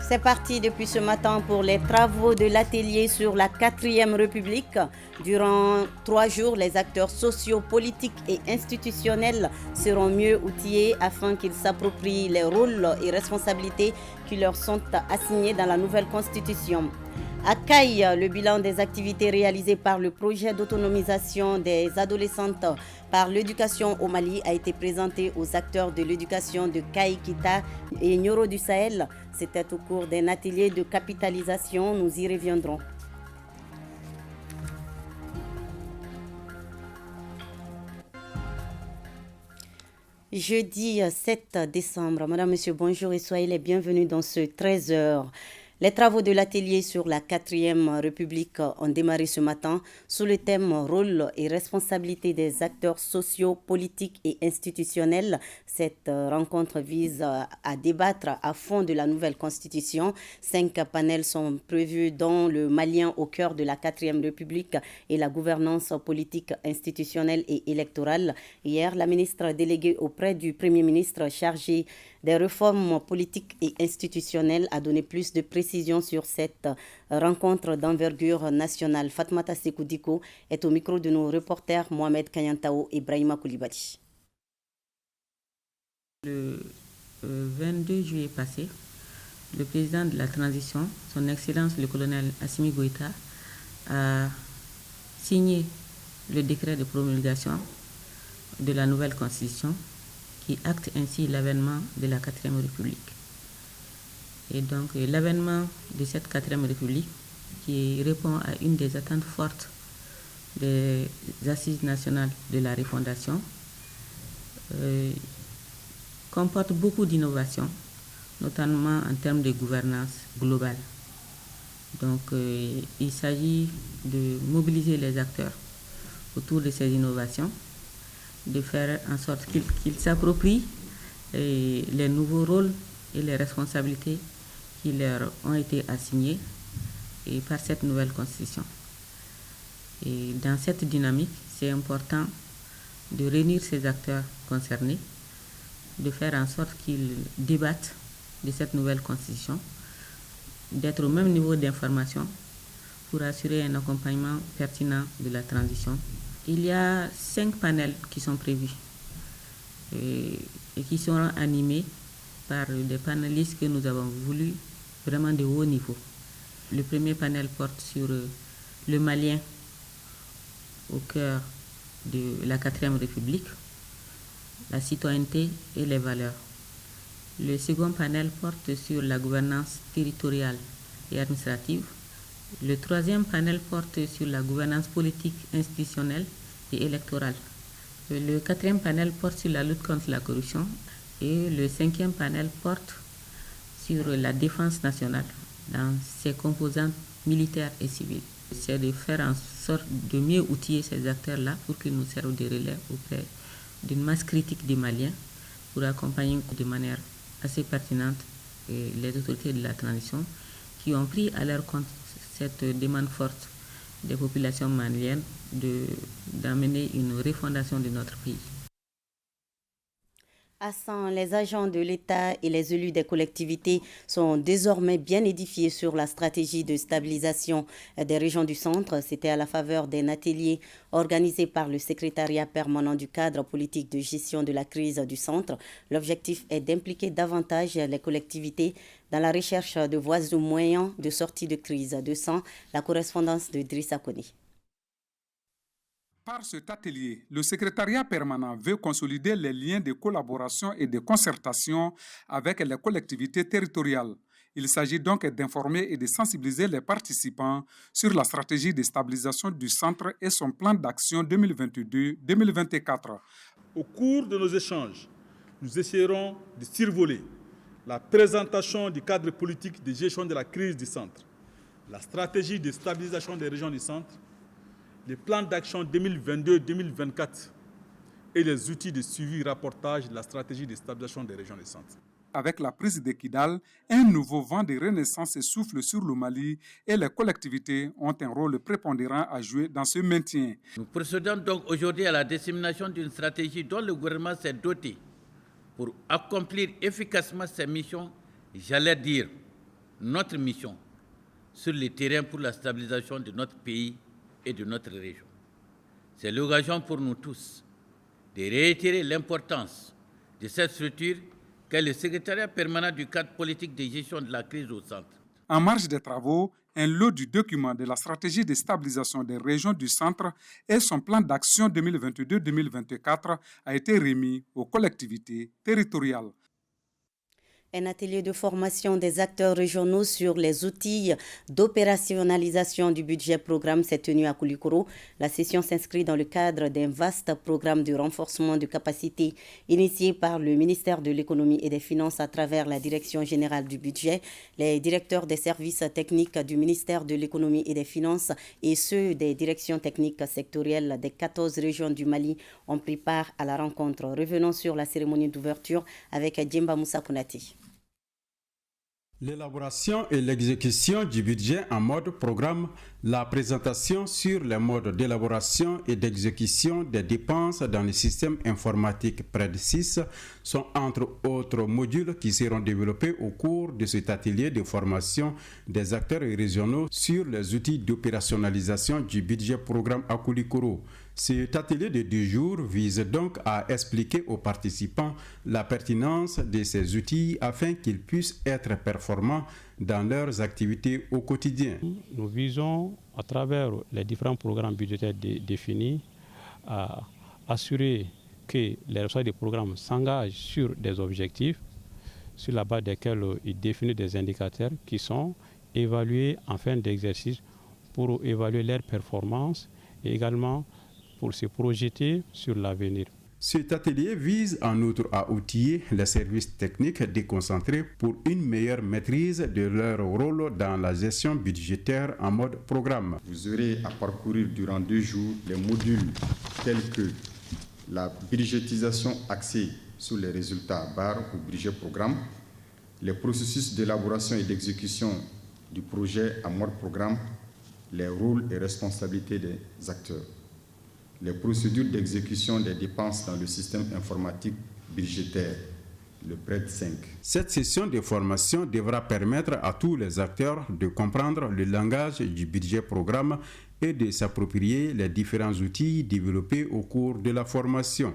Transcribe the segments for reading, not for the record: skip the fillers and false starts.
C'est parti depuis ce matin pour les travaux de l'atelier sur la 4e République. Durant 3 jours, les acteurs sociaux, politiques et institutionnels seront mieux outillés afin qu'ils s'approprient les rôles et responsabilités qui leur sont assignés dans la nouvelle constitution. À Caille, le bilan des activités réalisées par le projet d'autonomisation des adolescentes par l'éducation au Mali a été présenté aux acteurs de l'éducation de Caille, Kita et Nioro du Sahel. C'était au cours d'un atelier de capitalisation. Nous y reviendrons. Jeudi 7 décembre. Madame, Monsieur, bonjour et soyez les bienvenus dans ce 13h. Les travaux de l'atelier sur la 4e République ont démarré ce matin sous le thème rôle et responsabilité des acteurs sociaux, politiques et institutionnels. Cette rencontre vise à débattre à fond de la nouvelle constitution. 5 panels sont prévus dont le Malien au cœur de la 4e République et la gouvernance politique, institutionnelle et électorale. Hier, la ministre déléguée auprès du Premier ministre chargée des réformes politiques et institutionnelles a donné plus de précisions sur cette rencontre d'envergure nationale. Fatmata Sekoudiko est au micro de nos reporters Mohamed Kanyantao et Brahima Koulibaly. Le 22 juillet passé, le président de la transition, son Excellence le colonel Assimi Goïta, a signé le décret de promulgation de la nouvelle constitution qui acte ainsi l'avènement de la 4e République. Et donc l'avènement de cette 4e République, qui répond à une des attentes fortes des assises nationales de la refondation, comporte beaucoup d'innovations, notamment en termes de gouvernance globale. Donc il s'agit de mobiliser les acteurs autour de ces innovations, de faire en sorte qu'ils s'approprient les nouveaux rôles et les responsabilités qui leur ont été assignés par cette nouvelle constitution. Et dans cette dynamique, c'est important de réunir ces acteurs concernés, de faire en sorte qu'ils débattent de cette nouvelle constitution, d'être au même niveau d'information pour assurer un accompagnement pertinent de la transition. Il y a 5 panels qui sont prévus et qui seront animés par des panélistes que nous avons voulu vraiment de haut niveau. Le premier panel porte sur le Malien au cœur de la 4e République, la citoyenneté et les valeurs. Le second panel porte sur la gouvernance territoriale et administrative. Le troisième panel porte sur la gouvernance politique, institutionnelle et électorale. Le 4e panel porte sur la lutte contre la corruption et le 5e panel porte sur la défense nationale dans ses composantes militaires et civiles. C'est de faire en sorte de mieux outiller ces acteurs-là pour qu'ils nous servent de relais auprès d'une masse critique des Maliens pour accompagner de manière assez pertinente les autorités de la transition qui ont pris à leur compte cette demande forte des populations maliennes d'amener une refondation de notre pays. Hassan, les agents de l'État et les élus des collectivités sont désormais bien édifiés sur la stratégie de stabilisation des régions du centre. C'était à la faveur d'un atelier organisé par le secrétariat permanent du cadre politique de gestion de la crise du centre. L'objectif est d'impliquer davantage les collectivités dans la recherche de voies ou moyens de sortie de crise. De sang, la correspondance de Drissa Kone. Par cet atelier, le secrétariat permanent veut consolider les liens de collaboration et de concertation avec les collectivités territoriales. Il s'agit donc d'informer et de sensibiliser les participants sur la stratégie de stabilisation du centre et son plan d'action 2022-2024. Au cours de nos échanges, nous essaierons de survoler la présentation du cadre politique de gestion de la crise du centre, la stratégie de stabilisation des régions du centre, les plans d'action 2022-2024 et les outils de suivi et rapportage de la stratégie de stabilisation des régions du centre. Avec la prise de Kidal, un nouveau vent de renaissance souffle sur le Mali et les collectivités ont un rôle prépondérant à jouer dans ce maintien. Nous procédons donc aujourd'hui à la dissémination d'une stratégie dont le gouvernement s'est doté pour accomplir efficacement ses missions, j'allais dire, notre mission sur le terrain pour la stabilisation de notre pays et de notre région. C'est l'occasion pour nous tous de réitérer l'importance de cette structure qu'est le secrétariat permanent du cadre politique de gestion de la crise au centre. En marge des travaux, un lot du document de la stratégie de stabilisation des régions du centre et son plan d'action 2022-2024 a été remis aux collectivités territoriales. Un atelier de formation des acteurs régionaux sur les outils d'opérationnalisation du budget programme s'est tenu à Koulikoro. La session s'inscrit dans le cadre d'un vaste programme de renforcement de capacités initié par le ministère de l'Économie et des Finances à travers la Direction générale du budget. Les directeurs des services techniques du ministère de l'Économie et des Finances et ceux des directions techniques sectorielles des 14 régions du Mali ont pris part à la rencontre. Revenons sur la cérémonie d'ouverture avec Djemba Moussa Kounati. L'élaboration et l'exécution du budget en mode programme, la présentation sur les modes d'élaboration et d'exécution des dépenses dans le système informatique PRED6 sont entre autres modules qui seront développés au cours de cet atelier de formation des acteurs régionaux sur les outils d'opérationnalisation du budget programme à Koulikoro. Cet atelier de 2 jours vise donc à expliquer aux participants la pertinence de ces outils afin qu'ils puissent être performants dans leurs activités au quotidien. Nous visons, à travers les différents programmes budgétaires définis, à assurer que les responsables des programmes s'engagent sur des objectifs sur la base desquels ils définissent des indicateurs qui sont évalués en fin d'exercice pour évaluer leur performance et également pour se projeter sur l'avenir. Cet atelier vise en outre à outiller les services techniques déconcentrés pour une meilleure maîtrise de leur rôle dans la gestion budgétaire en mode programme. Vous aurez à parcourir durant 2 jours les modules tels que la budgétisation axée sur les résultats à barre ou budget programme, les processus d'élaboration et d'exécution du projet en mode programme, les rôles et responsabilités des acteurs, les procédures d'exécution des dépenses dans le système informatique budgétaire, le PRED5. Cette session de formation devra permettre à tous les acteurs de comprendre le langage du budget programme et de s'approprier les différents outils développés au cours de la formation.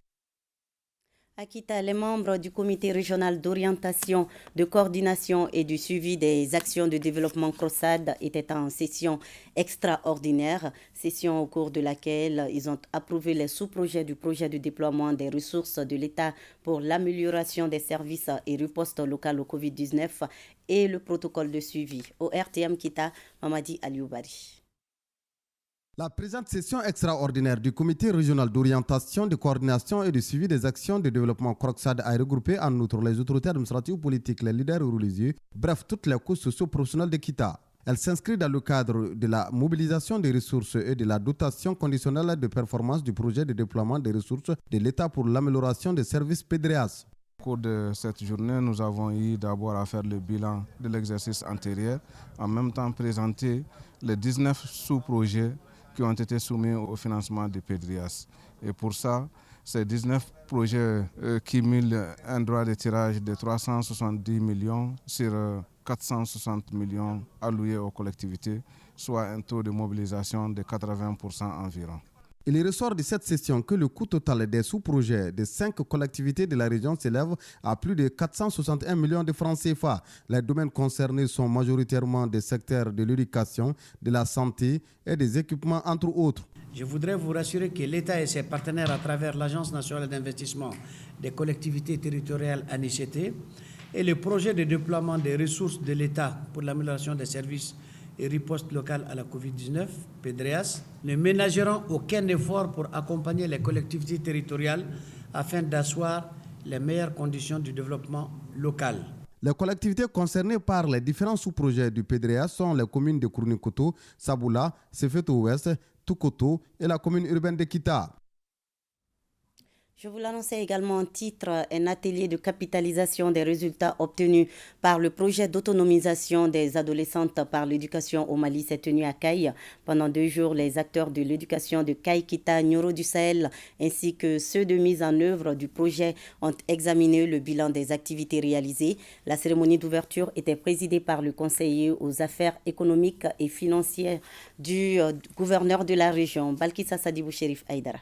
À Kita, les membres du comité régional d'orientation, de coordination et du suivi des actions de développement CROSAD étaient en session extraordinaire, session au cours de laquelle ils ont approuvé les sous-projets du projet de déploiement des ressources de l'État pour l'amélioration des services et ripostes locales au Covid-19 et le protocole de suivi. Au RTM Kita, Mamadi Alioubari. La présente session extraordinaire du comité régional d'orientation, de coordination et de suivi des actions de développement CROSAD a regroupé en outre les autorités administratives politiques, les leaders religieux, bref, toutes les couches socio-professionnelles de Kita. Elle s'inscrit dans le cadre de la mobilisation des ressources et de la dotation conditionnelle de performance du projet de déploiement des ressources de l'État pour l'amélioration des services PEDREAS. Au cours de cette journée, nous avons eu d'abord à faire le bilan de l'exercice antérieur, en même temps présenter les 19 sous-projets qui ont été soumis au financement du PEDREAS. Et pour ça, ces 19 projets cumulent un droit de tirage de 370 millions sur 460 millions alloués aux collectivités, soit un taux de mobilisation de 80% environ. Il ressort de cette session que le coût total des sous-projets des 5 collectivités de la région s'élève à plus de 461 millions de francs CFA. Les domaines concernés sont majoritairement des secteurs de l'éducation, de la santé et des équipements, entre autres. Je voudrais vous rassurer que l'État et ses partenaires, à travers l'Agence nationale d'investissement des collectivités territoriales ANICT et le projet de déploiement des ressources de l'État pour l'amélioration des services et riposte locale à la Covid-19, PEDREAS, ne ménageront aucun effort pour accompagner les collectivités territoriales afin d'asseoir les meilleures conditions du développement local. Les collectivités concernées par les différents sous-projets du PEDREAS sont les communes de Kournikoto, Saboula, Sefeto Ouest, Tukoto et la commune urbaine de Kita. Je vous l'annonçais également en titre, un atelier de capitalisation des résultats obtenus par le projet d'autonomisation des adolescentes par l'éducation au Mali s'est tenu à Caille. Pendant 2 jours, les acteurs de l'éducation de Caille, Kita, Nioro du Sahel ainsi que ceux de mise en œuvre du projet ont examiné le bilan des activités réalisées. La cérémonie d'ouverture était présidée par le conseiller aux affaires économiques et financières du gouverneur de la région, Balkissa Sadibou Chérif Aïdara.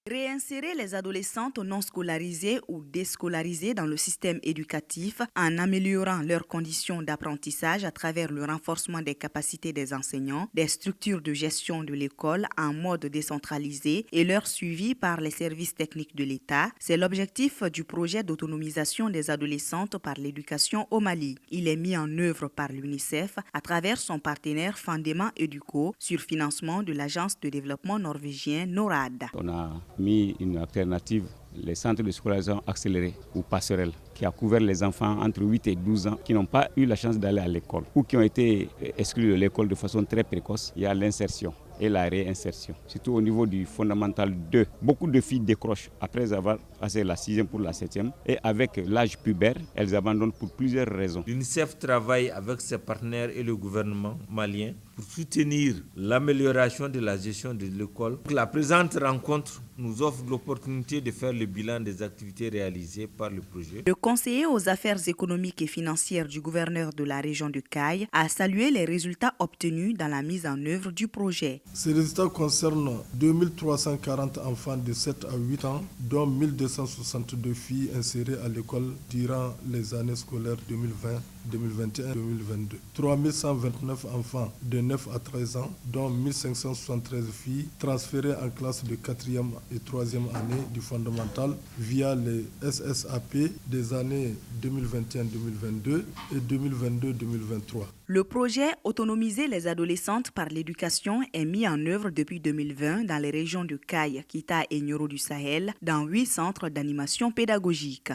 Réinsérer les adolescentes non scolarisées ou déscolarisées dans le système éducatif en améliorant leurs conditions d'apprentissage à travers le renforcement des capacités des enseignants, des structures de gestion de l'école en mode décentralisé et leur suivi par les services techniques de l'État, c'est l'objectif du projet d'autonomisation des adolescentes par l'éducation au Mali. Il est mis en œuvre par l'UNICEF à travers son partenaire Fandema Educo sur financement de l'agence de développement norvégien NORAD. On a mis une alternative, les centres de scolarisation accélérés ou passerelles, qui a couvert les enfants entre 8 et 12 ans qui n'ont pas eu la chance d'aller à l'école ou qui ont été exclus de l'école de façon très précoce. Il y a l'insertion et la réinsertion, surtout au niveau du fondamental 2. Beaucoup de filles décrochent après avoir passé la 6e pour la 7e et avec l'âge pubère, elles abandonnent pour plusieurs raisons. L'UNICEF travaille avec ses partenaires et le gouvernement malien pour soutenir l'amélioration de la gestion de l'école. La présente rencontre nous offre l'opportunité de faire le bilan des activités réalisées par le projet. Le conseiller aux affaires économiques et financières du gouverneur de la région de Caille a salué les résultats obtenus dans la mise en œuvre du projet. Ces résultats concernent 2340 enfants de 7 à 8 ans, dont 1262 filles insérées à l'école durant les années scolaires 2020, 2021 2022. 3129 enfants de 9 à 13 ans, dont 1573 filles transférées en classe de 4e et 3e année du fondamental via les SSAP des années 2021-2022 et 2022-2023. Le projet Autonomiser les adolescentes par l'éducation est mis en œuvre depuis 2020 dans les régions de Caille, Kita et Nioro du Sahel, dans 8 centres d'animation pédagogique.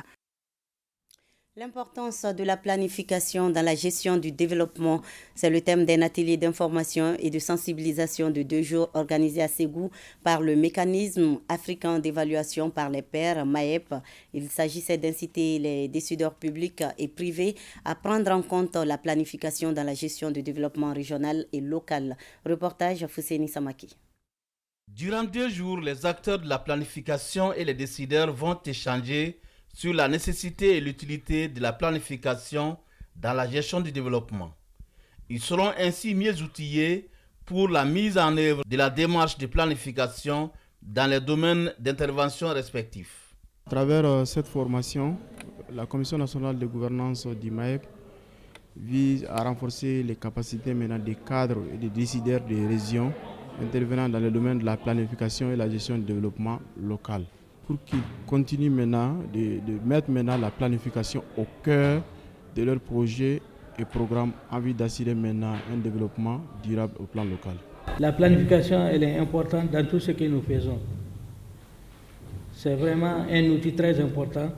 L'importance de la planification dans la gestion du développement, c'est le thème d'un atelier d'information et de sensibilisation de 2 jours organisé à Ségou par le mécanisme africain d'évaluation par les pairs, MAEP. Il s'agissait d'inciter les décideurs publics et privés à prendre en compte la planification dans la gestion du développement régional et local. Reportage Fousséni Samaki. Durant 2 jours, les acteurs de la planification et les décideurs vont échanger sur la nécessité et l'utilité de la planification dans la gestion du développement. Ils seront ainsi mieux outillés pour la mise en œuvre de la démarche de planification dans les domaines d'intervention respectifs. À travers cette formation, la Commission nationale de gouvernance du MAEP vise à renforcer les capacités maintenant des cadres et des décideurs des régions intervenant dans le domaine de la planification et la gestion du développement local, pour qu'ils continuent maintenant de mettre maintenant la planification au cœur de leurs projets et programmes en vue d'assurer maintenant un développement durable au plan local. La planification, elle est importante dans tout ce que nous faisons. C'est vraiment un outil très important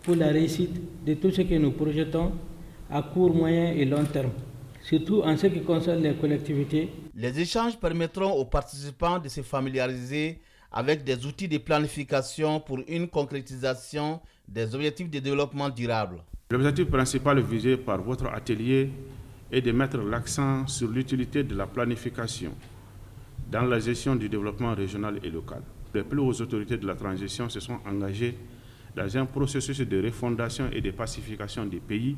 pour la réussite de tout ce que nous projetons à court, moyen et long terme, surtout en ce qui concerne les collectivités. Les échanges permettront aux participants de se familiariser avec des outils de planification pour une concrétisation des objectifs de développement durable. L'objectif principal visé par votre atelier est de mettre l'accent sur l'utilité de la planification dans la gestion du développement régional et local. Les plus hautes autorités de la transition se sont engagées dans un processus de refondation et de pacification des pays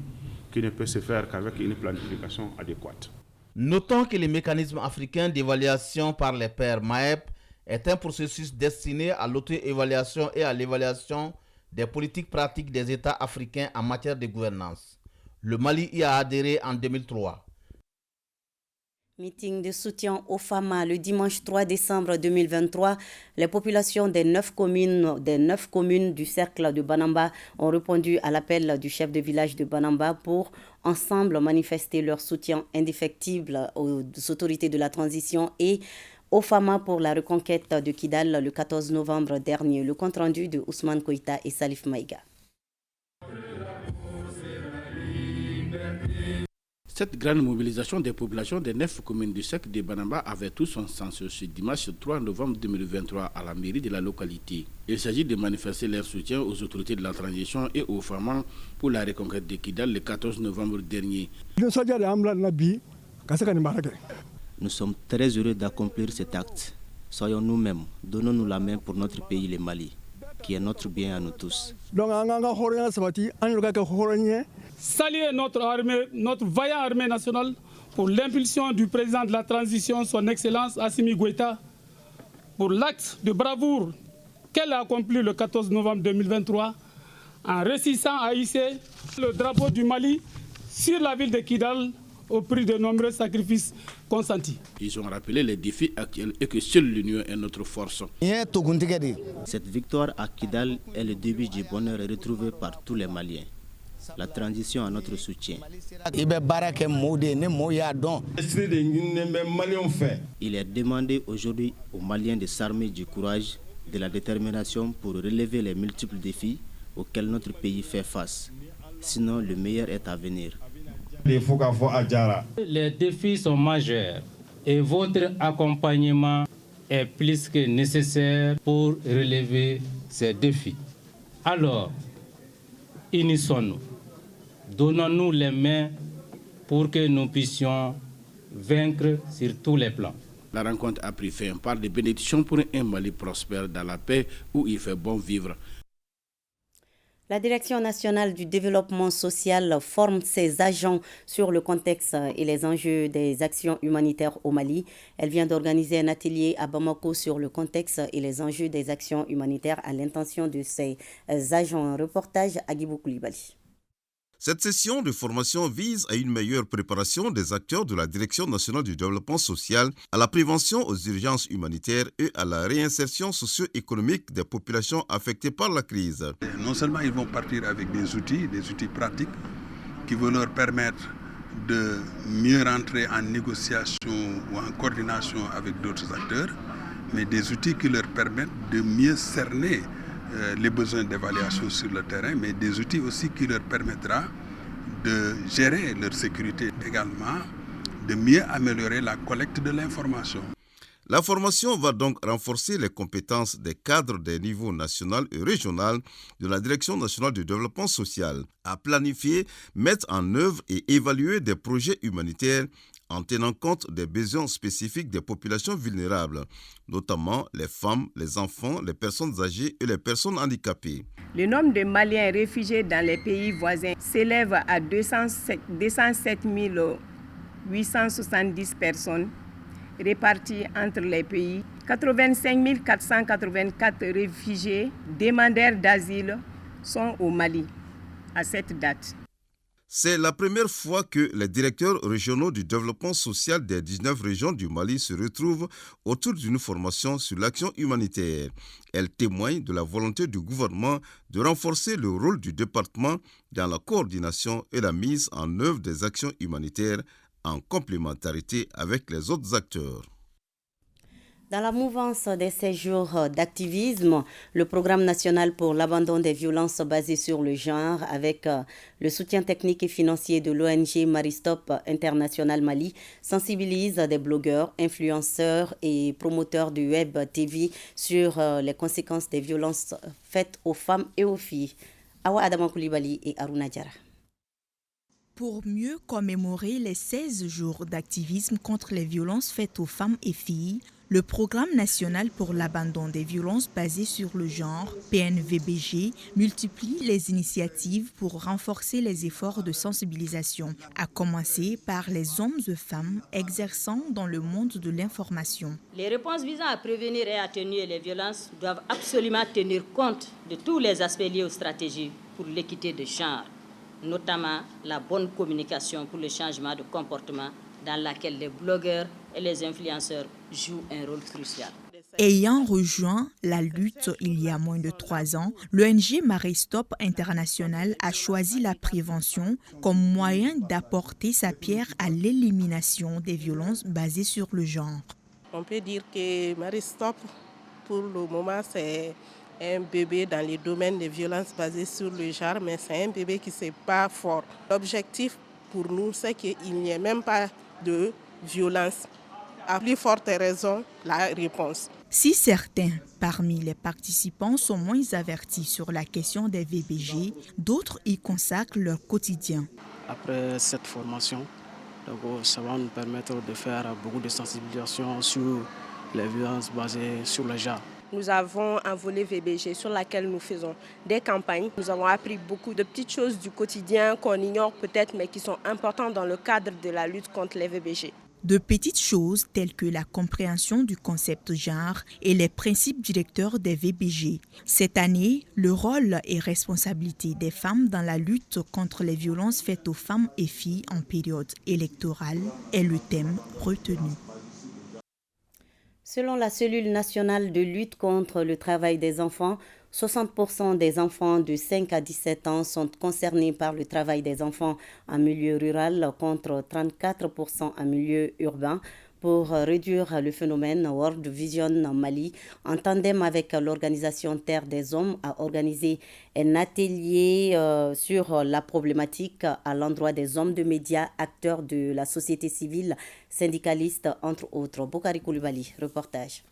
qui ne peut se faire qu'avec une planification adéquate. Notons que le mécanisme africain d'évaluation par les pairs MAEP est un processus destiné à l'auto-évaluation et à l'évaluation des politiques pratiques des États africains en matière de gouvernance. Le Mali y a adhéré en 2003. Meeting de soutien aux FAMA le dimanche 3 décembre 2023. Les populations des 9 communes du cercle de Banamba ont répondu à l'appel du chef de village de Banamba pour ensemble manifester leur soutien indéfectible aux autorités de la transition et aux FAMA pour la reconquête de Kidal le 14 novembre dernier. Le compte-rendu de Ousmane Koïta et Salif Maïga. Cette grande mobilisation des populations des 9 communes du SEC de Banamba avait tout son sens ce dimanche 3 novembre 2023 à la mairie de la localité. Il s'agit de manifester leur soutien aux autorités de la transition et aux femmes pour la reconquête de Kidal le 14 novembre dernier. Nous sommes très heureux d'accomplir cet acte. Soyons nous-mêmes, donnons-nous la main pour notre pays, le Mali, qui est notre bien à nous tous. Saluer notre armée, notre vaillante armée nationale pour l'impulsion du président de la transition, son Excellence Assimi Goïta, pour l'acte de bravoure qu'elle a accompli le 14 novembre 2023 en réussissant à hisser le drapeau du Mali sur la ville de Kidal au prix de nombreux sacrifices consentis. Ils ont rappelé les défis actuels et que seule l'union est notre force. Cette victoire à Kidal est le début du bonheur retrouvé par tous les Maliens. La transition a notre soutien. Il est demandé aujourd'hui aux Maliens de s'armer du courage, de la détermination pour relever les multiples défis auxquels notre pays fait face. Sinon, le meilleur est à venir. Les défis sont majeurs et votre accompagnement est plus que nécessaire pour relever ces défis. Alors, unissons-nous. Donnons-nous les mains pour que nous puissions vaincre sur tous les plans. La rencontre a pris fin par des bénédictions pour un Mali prospère dans la paix où il fait bon vivre. La Direction nationale du développement social forme ses agents sur le contexte et les enjeux des actions humanitaires au Mali. Elle vient d'organiser un atelier à Bamako sur le contexte et les enjeux des actions humanitaires à l'intention de ses agents. Un reportage à Guibou Koulibaly. Cette session de formation vise à une meilleure préparation des acteurs de la Direction nationale du développement social, à la prévention aux urgences humanitaires et à la réinsertion socio-économique des populations affectées par la crise. Non seulement ils vont partir avec des outils pratiques qui vont leur permettre de mieux rentrer en négociation ou en coordination avec d'autres acteurs, mais des outils qui leur permettent de mieux cerner les besoins d'évaluation sur le terrain, mais des outils aussi qui leur permettra de gérer leur sécurité également, de mieux améliorer la collecte de l'information. La formation va donc renforcer les compétences des cadres des niveaux national et régional de la Direction nationale du développement social à planifier, mettre en œuvre et évaluer des projets humanitaires en tenant compte des besoins spécifiques des populations vulnérables, notamment les femmes, les enfants, les personnes âgées et les personnes handicapées. Le nombre de Maliens réfugiés dans les pays voisins s'élève à 207 870 personnes réparties entre les pays. 85 484 réfugiés demandeurs d'asile sont au Mali à cette date. C'est la première fois que les directeurs régionaux du développement social des 19 régions du Mali se retrouvent autour d'une formation sur l'action humanitaire. Elle témoigne de la volonté du gouvernement de renforcer le rôle du département dans la coordination et la mise en œuvre des actions humanitaires en complémentarité avec les autres acteurs. Dans la mouvance des séjours d'activisme, le programme national pour l'abandon des violences basées sur le genre, avec le soutien technique et financier de l'ONG Maristop International Mali, sensibilise des blogueurs, influenceurs et promoteurs du web TV sur les conséquences des violences faites aux femmes et aux filles. Awa Adama Koulibaly et Aruna Diarra. Pour mieux commémorer les 16 jours d'activisme contre les violences faites aux femmes et filles, le Programme national pour l'abandon des violences basées sur le genre, PNVBG, multiplie les initiatives pour renforcer les efforts de sensibilisation, à commencer par les hommes et femmes exerçant dans le monde de l'information. Les réponses visant à prévenir et atténuer les violences doivent absolument tenir compte de tous les aspects liés aux stratégies pour l'équité de genre, notamment la bonne communication pour le changement de comportement dans laquelle les blogueurs et les influenceurs jouent un rôle crucial. Ayant rejoint la lutte il y a moins de 3 ans, l'ONG Maristop International a choisi la prévention comme moyen d'apporter sa pierre à l'élimination des violences basées sur le genre. On peut dire que Maristop, pour le moment, c'est un bébé dans le domaine des violences basées sur le genre, mais c'est un bébé qui n'est pas fort. L'objectif pour nous, c'est qu'il n'y ait même pas de violence. À plus forte raison, la réponse. Si certains parmi les participants sont moins avertis sur la question des VBG, d'autres y consacrent leur quotidien. Après cette formation, ça va nous permettre de faire beaucoup de sensibilisation sur les violences basées sur le genre. Nous avons un volet VBG sur lequel nous faisons des campagnes. Nous avons appris beaucoup de petites choses du quotidien qu'on ignore peut-être, mais qui sont importantes dans le cadre de la lutte contre les VBG. De petites choses telles que la compréhension du concept genre et les principes directeurs des VBG. Cette année, le rôle et responsabilité des femmes dans la lutte contre les violences faites aux femmes et filles en période électorale est le thème retenu. Selon la cellule nationale de lutte contre le travail des enfants, 60% des enfants de 5 à 17 ans sont concernés par le travail des enfants en milieu rural contre 34% en milieu urbain. Pour réduire le phénomène, World Vision Mali, en tandem avec l'organisation Terre des Hommes, a organisé un atelier sur la problématique à l'endroit des hommes de médias, acteurs de la société civile, syndicalistes, entre autres. Bokari Koulibaly, reportage.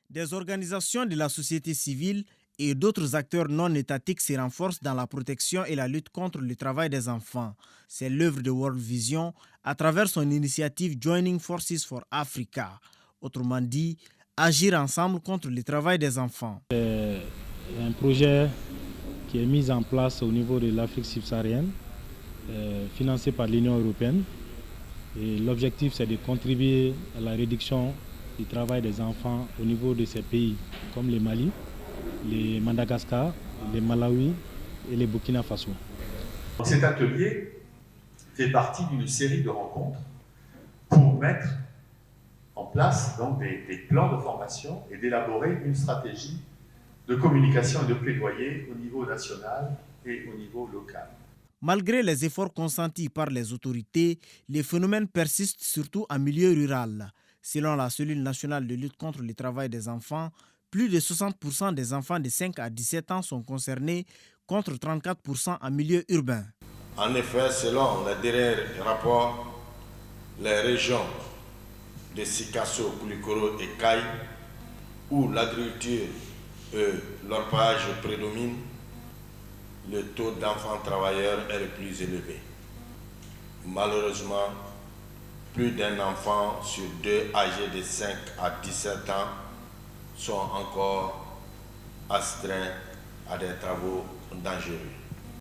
Des organisations de la société civile et d'autres acteurs non étatiques se renforcent dans la protection et la lutte contre le travail des enfants. C'est l'œuvre de World Vision à travers son initiative Joining Forces for Africa. Autrement dit, agir ensemble contre le travail des enfants. C'est un projet qui est mis en place au niveau de l'Afrique subsaharienne, financé par l'Union européenne. Et l'objectif, c'est de contribuer à la réduction du travail des enfants au niveau de ces pays, comme le Mali, le Madagascar, le Malawi et le Burkina Faso. Cet atelier fait partie d'une série de rencontres pour mettre en place donc, des plans de formation et d'élaborer une stratégie de communication et de plaidoyer au niveau national et au niveau local. Malgré les efforts consentis par les autorités, les phénomènes persistent surtout en milieu rural. Selon la cellule nationale de lutte contre le travail des enfants, plus de 60% des enfants de 5 à 17 ans sont concernés, contre 34% en milieu urbain. En effet, selon les derniers rapports, les régions de Sikasso, Koulikoro et Kaï, où l'agriculture et l'orpaillage prédominent, le taux d'enfants travailleurs est le plus élevé. Malheureusement, plus d'un enfant sur deux âgés de 5 à 17 ans sont encore astreints à des travaux dangereux.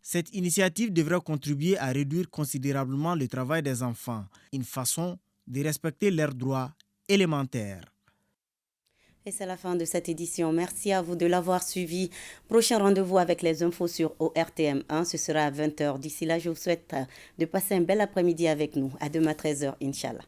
Cette initiative devrait contribuer à réduire considérablement le travail des enfants, une façon de respecter leurs droits élémentaires. Et c'est la fin de cette édition. Merci à vous de l'avoir suivi. Prochain rendez-vous avec les infos sur ORTM1, ce sera à 20h. D'ici là, je vous souhaite de passer un bel après-midi avec nous. À demain 13h, Inch'Allah.